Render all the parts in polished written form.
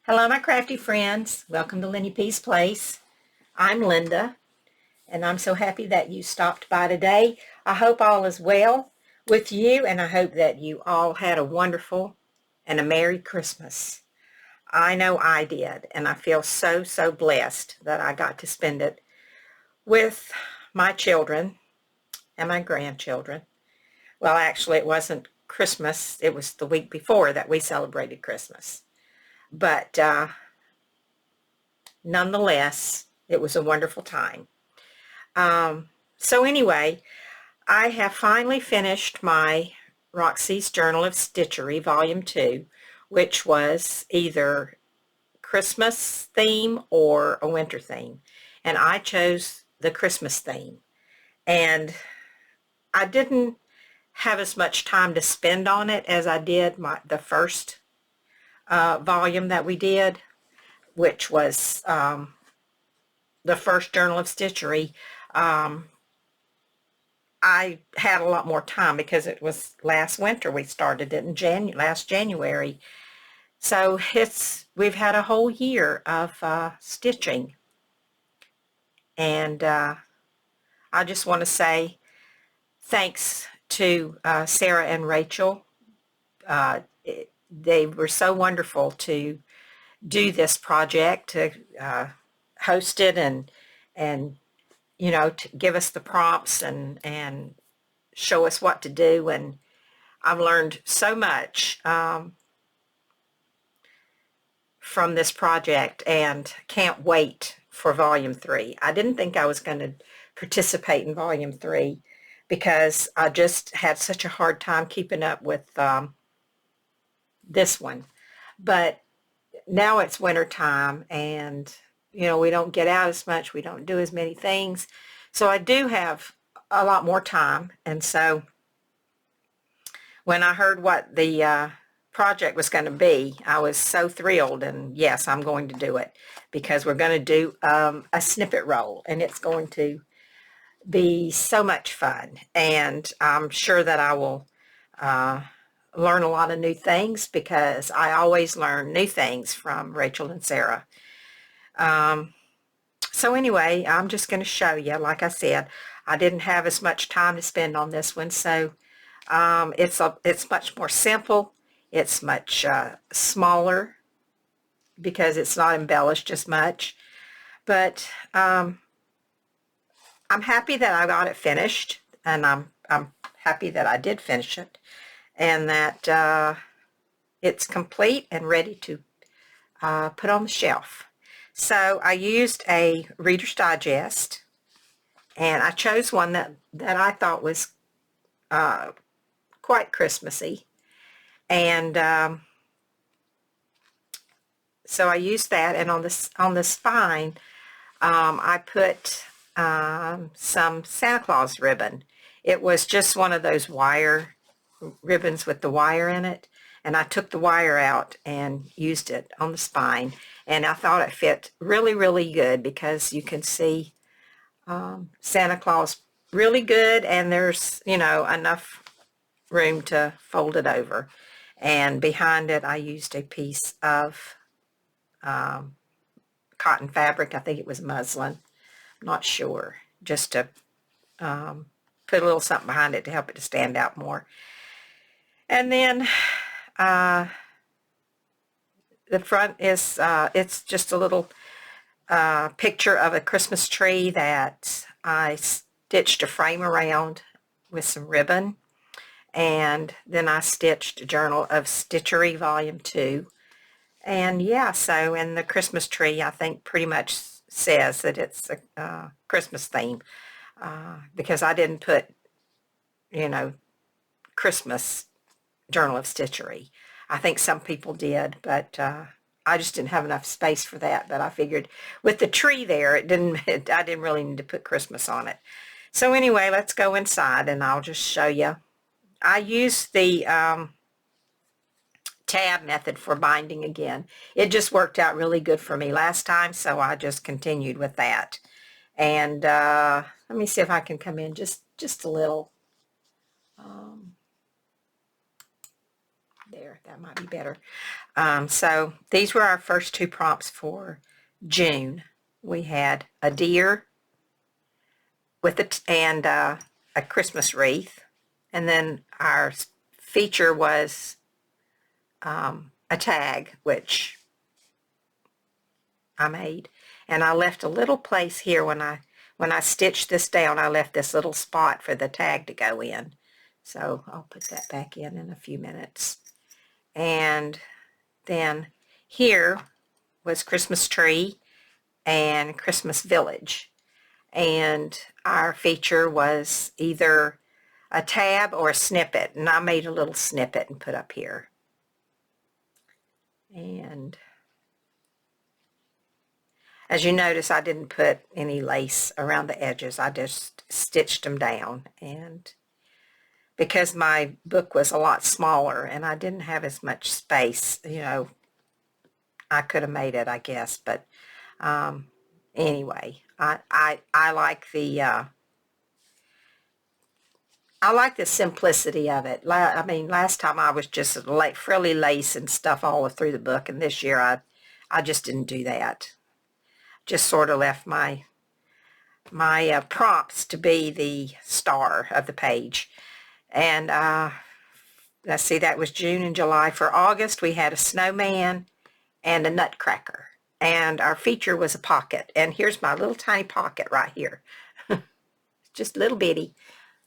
Hello, my crafty friends. Welcome to Lenny P's Place. I'm Linda, and I'm so happy that you stopped by today. I hope all is well with you, and I hope that you all had a wonderful and a Merry Christmas. I know I did, and I feel so blessed that I got to spend it with my children and my grandchildren. Well, actually, it wasn't Christmas. It was the week before that we celebrated Christmas. But nonetheless, it was a wonderful time. So anyway, I have finally finished my Roxy's Journal of Stitchery, Volume 2, which was either Christmas theme or a winter theme. And I chose the Christmas theme. And I didn't have as much time to spend on it as I did the first volume that we did, which was the first Journal of Stitchery. I had a lot more time because it was last winter. We started it in last January. So we've had a whole year of stitching. And I just want to say thanks to Sarah and Rachel. They were so wonderful to do this project, to host it and you know, to give us the prompts and show us what to do. And I've learned so much from this project and can't wait for Volume 3. I didn't think I was going to participate in Volume 3 because I just had such a hard time keeping up with this one. But now it's winter time, and you know, we don't get out as much, we don't do as many things, so I do have a lot more time. And so when I heard what the project was going to be, I was so thrilled, and yes, I'm going to do it because we're going to do a snippet roll, and it's going to be so much fun, and I'm sure that I will learn a lot of new things because I always learn new things from Rachel and Sarah. So anyway, I'm just going to show you. Like I said, I didn't have as much time to spend on this one, so it's much more simple. It's much smaller because it's not embellished as much. But I'm happy that I got it finished, and I'm happy that I did finish it, and that it's complete and ready to put on the shelf. So I used a Reader's Digest, and I chose one that I thought was quite Christmassy, and so I used that. And on the spine, I put some Santa Claus ribbon. It was just one of those wire ribbons with the wire in it, and I took the wire out and used it on the spine, and I thought it fit really good because you can see Santa Claus really good, and there's, you know, enough room to fold it over. And behind it I used a piece of cotton fabric. I think it was muslin, I'm not sure, just to put a little something behind it to help it to stand out more. And then the front is it's just a little picture of a Christmas tree that I stitched a frame around with some ribbon, and then I stitched Journal of Stitchery Volume 2. And yeah, so in the Christmas tree, I think pretty much says that it's a Christmas theme because I didn't put, you know, Christmas Journal of Stitchery. I think some people did, but I just didn't have enough space for that. But I figured with the tree there, I didn't really need to put Christmas on it. So anyway, let's go inside and I'll just show you. I used the tab method for binding again. It just worked out really good for me last time, so I just continued with that. And let me see if I can come in just a little. There, that might be better. So these were our first two prompts for June. We had a deer with a Christmas wreath, and then our feature was a tag, which I made, and I left a little place here when I stitched this down. I left this little spot for the tag to go in, so I'll put that back in a few minutes. And then here was Christmas tree and Christmas village, and our feature was either a tab or a snippet, and I made a little snippet and put up here. And as you notice, I didn't put any lace around the edges. I just stitched them down, and because my book was a lot smaller and I didn't have as much space, you know, I could have made it, I guess, but anyway, I like the simplicity of it. I mean, last time I was just frilly lace and stuff all through the book, and this year I just didn't do that. Just sort of left my prompts to be the star of the page. And let's see, that was June and July. For August, we had a snowman and a nutcracker. And our feature was a pocket. And here's my little tiny pocket right here. Just a little bitty.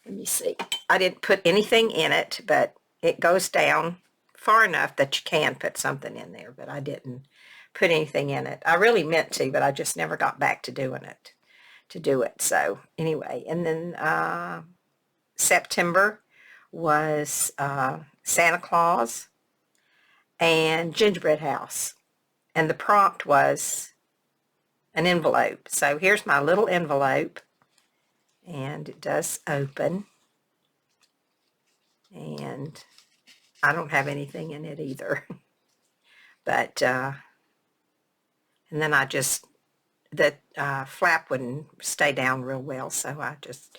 Let me see. I didn't put anything in it, but it goes down far enough that you can put something in there, but I didn't put anything in it. I really meant to, but I just never got back to doing it, So anyway, and then September was Santa Claus and gingerbread house. And the prompt was an envelope. So here's my little envelope, and it does open, and I don't have anything in it either. But and then the flap wouldn't stay down real well, so I just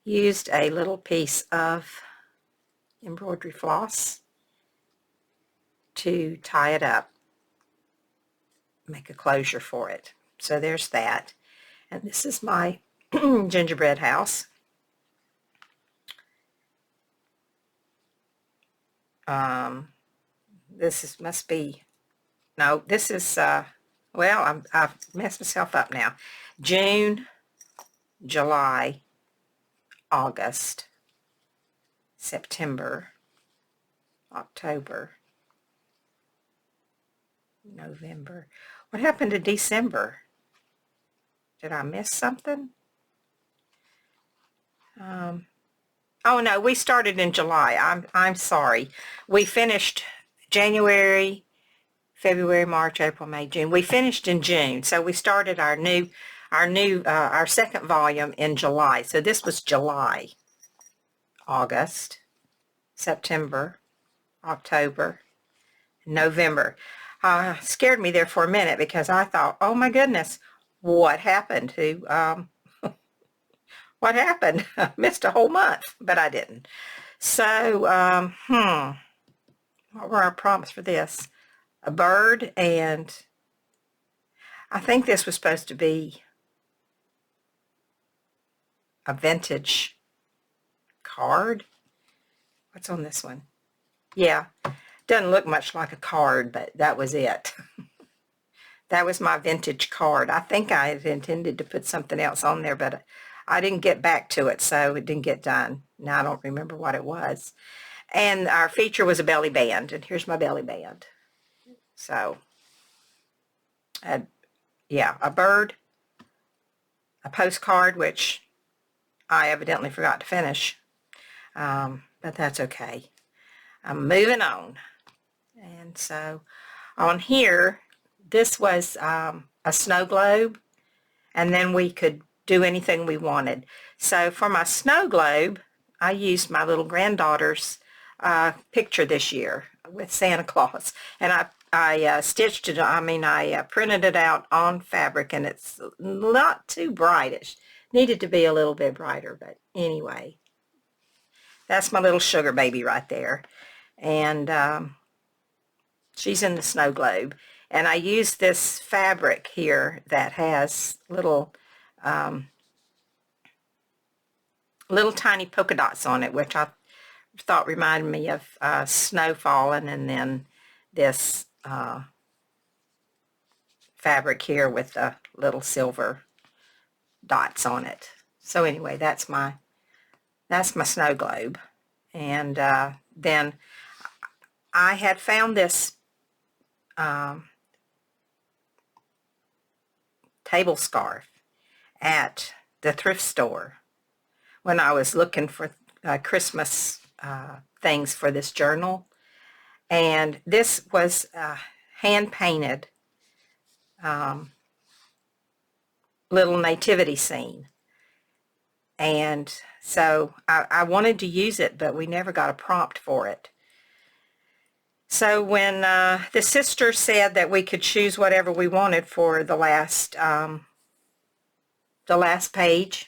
used a little piece of embroidery floss to tie it up, make a closure for it. So there's that. And this is my gingerbread house. Well, I've messed myself up now. June, July, August, September, October, November. What happened to December? Did I miss something? Oh no, we started in July. I'm sorry. We finished January, February, March, April, May, June. We finished in June, so we started our second volume in July. So this was July, August, September, October, November. Scared me there for a minute because I thought, oh my goodness, what happened to what happened? I missed a whole month, but I didn't. So, what were our prompts for this? A bird, and I think this was supposed to be a vintage card. What's on this one? Yeah, doesn't look much like a card, but that was it. That was my vintage card. I think I had intended to put something else on there, but I didn't get back to it, so it didn't get done. Now I don't remember what it was. And our feature was a belly band, and here's my belly band. So, yeah, a bird, a postcard, which I evidently forgot to finish, but that's okay. I'm moving on. And so on here, this was a snow globe, and then we could do anything we wanted. So for my snow globe, I used my little granddaughter's picture this year with Santa Claus, and I stitched it, I printed it out on fabric, and it's not too bright. It needed to be a little bit brighter, but anyway, that's my little sugar baby right there. And She's in the snow globe. And I used this fabric here that has little little tiny polka dots on it, which I thought reminded me of snow falling, and then this fabric here with the little silver dots on it. So anyway, that's my snow globe. And then I had found this table scarf at the thrift store when I was looking for Christmas things for this journal. And this was hand-painted little nativity scene. And so I wanted to use it, but we never got a prompt for it. So when the sister said that we could choose whatever we wanted for the last page,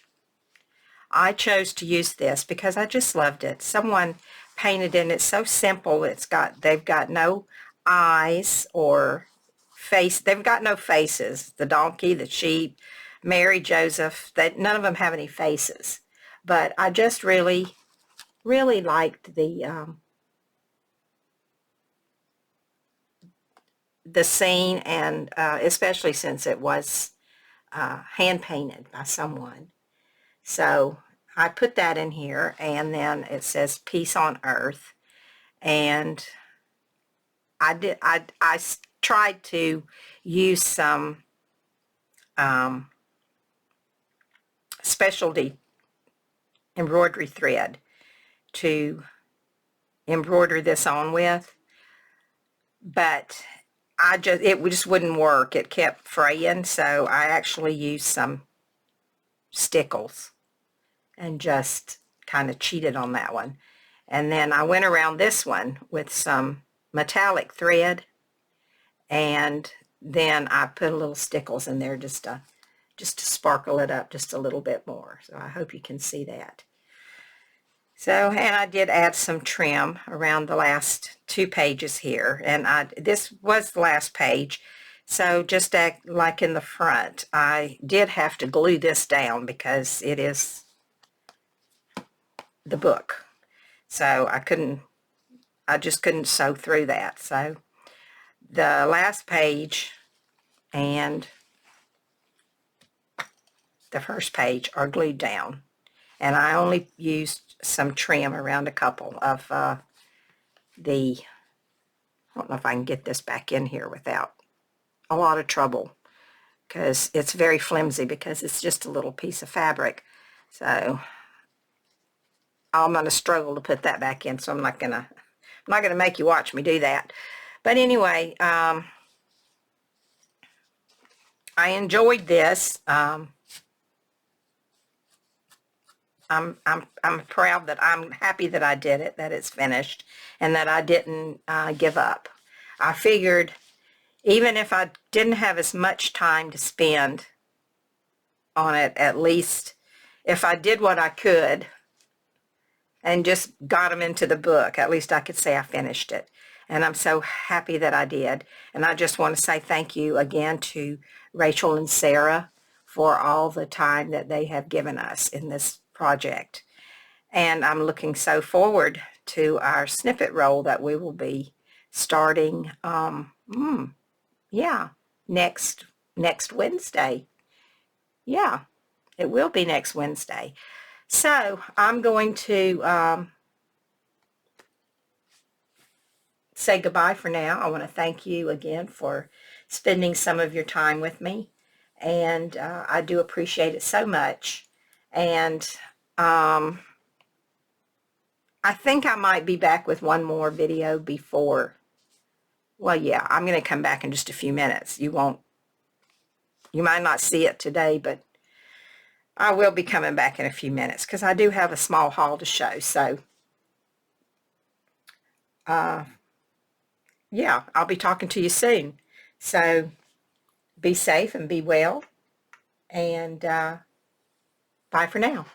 I chose to use this because I just loved it. Someone painted it, and it's so simple. They've got no eyes or face. They've got no faces. The donkey, the sheep, Mary, Joseph, none of them have any faces. But I just really, really liked the scene, and especially since it was hand painted by someone. So I put that in here, and then it says peace on earth. And I tried to use some specialty embroidery thread to embroider this on with, but it just wouldn't work. It kept fraying, so I actually used some stickles and just kind of cheated on that one. And then I went around this one with some metallic thread, and then I put a little stickles in there just to sparkle it up just a little bit more. So I hope you can see that. So, and I did add some trim around the last 2 pages here, and this was the last page. So just like in the front, I did have to glue this down because it is the book. So I just couldn't sew through that. So the last page and the first page are glued down. And I only used some trim around a couple of I don't know if I can get this back in here without a lot of trouble, because it's very flimsy because it's just a little piece of fabric. So I'm going to struggle to put that back in, so I'm not going to make you watch me do that. But anyway, I enjoyed this. I'm proud that I'm happy that I did it, that it's finished, and that I didn't give up. I figured even if I didn't have as much time to spend on it, at least if I did what I could and just got them into the book, at least I could say I finished it. And I'm so happy that I did. And I just want to say thank you again to Rachel and Sarah for all the time that they have given us in this project. And I'm looking so forward to our snippet roll that we will be starting next Wednesday. Yeah, it will be next Wednesday. So I'm going to say goodbye for now. I want to thank you again for spending some of your time with me, and I do appreciate it so much. And I think I might be back with one more video before, well, yeah, I'm going to come back in just a few minutes. You might not see it today, but I will be coming back in a few minutes because I do have a small haul to show. So, yeah, I'll be talking to you soon. So, be safe and be well, and bye for now.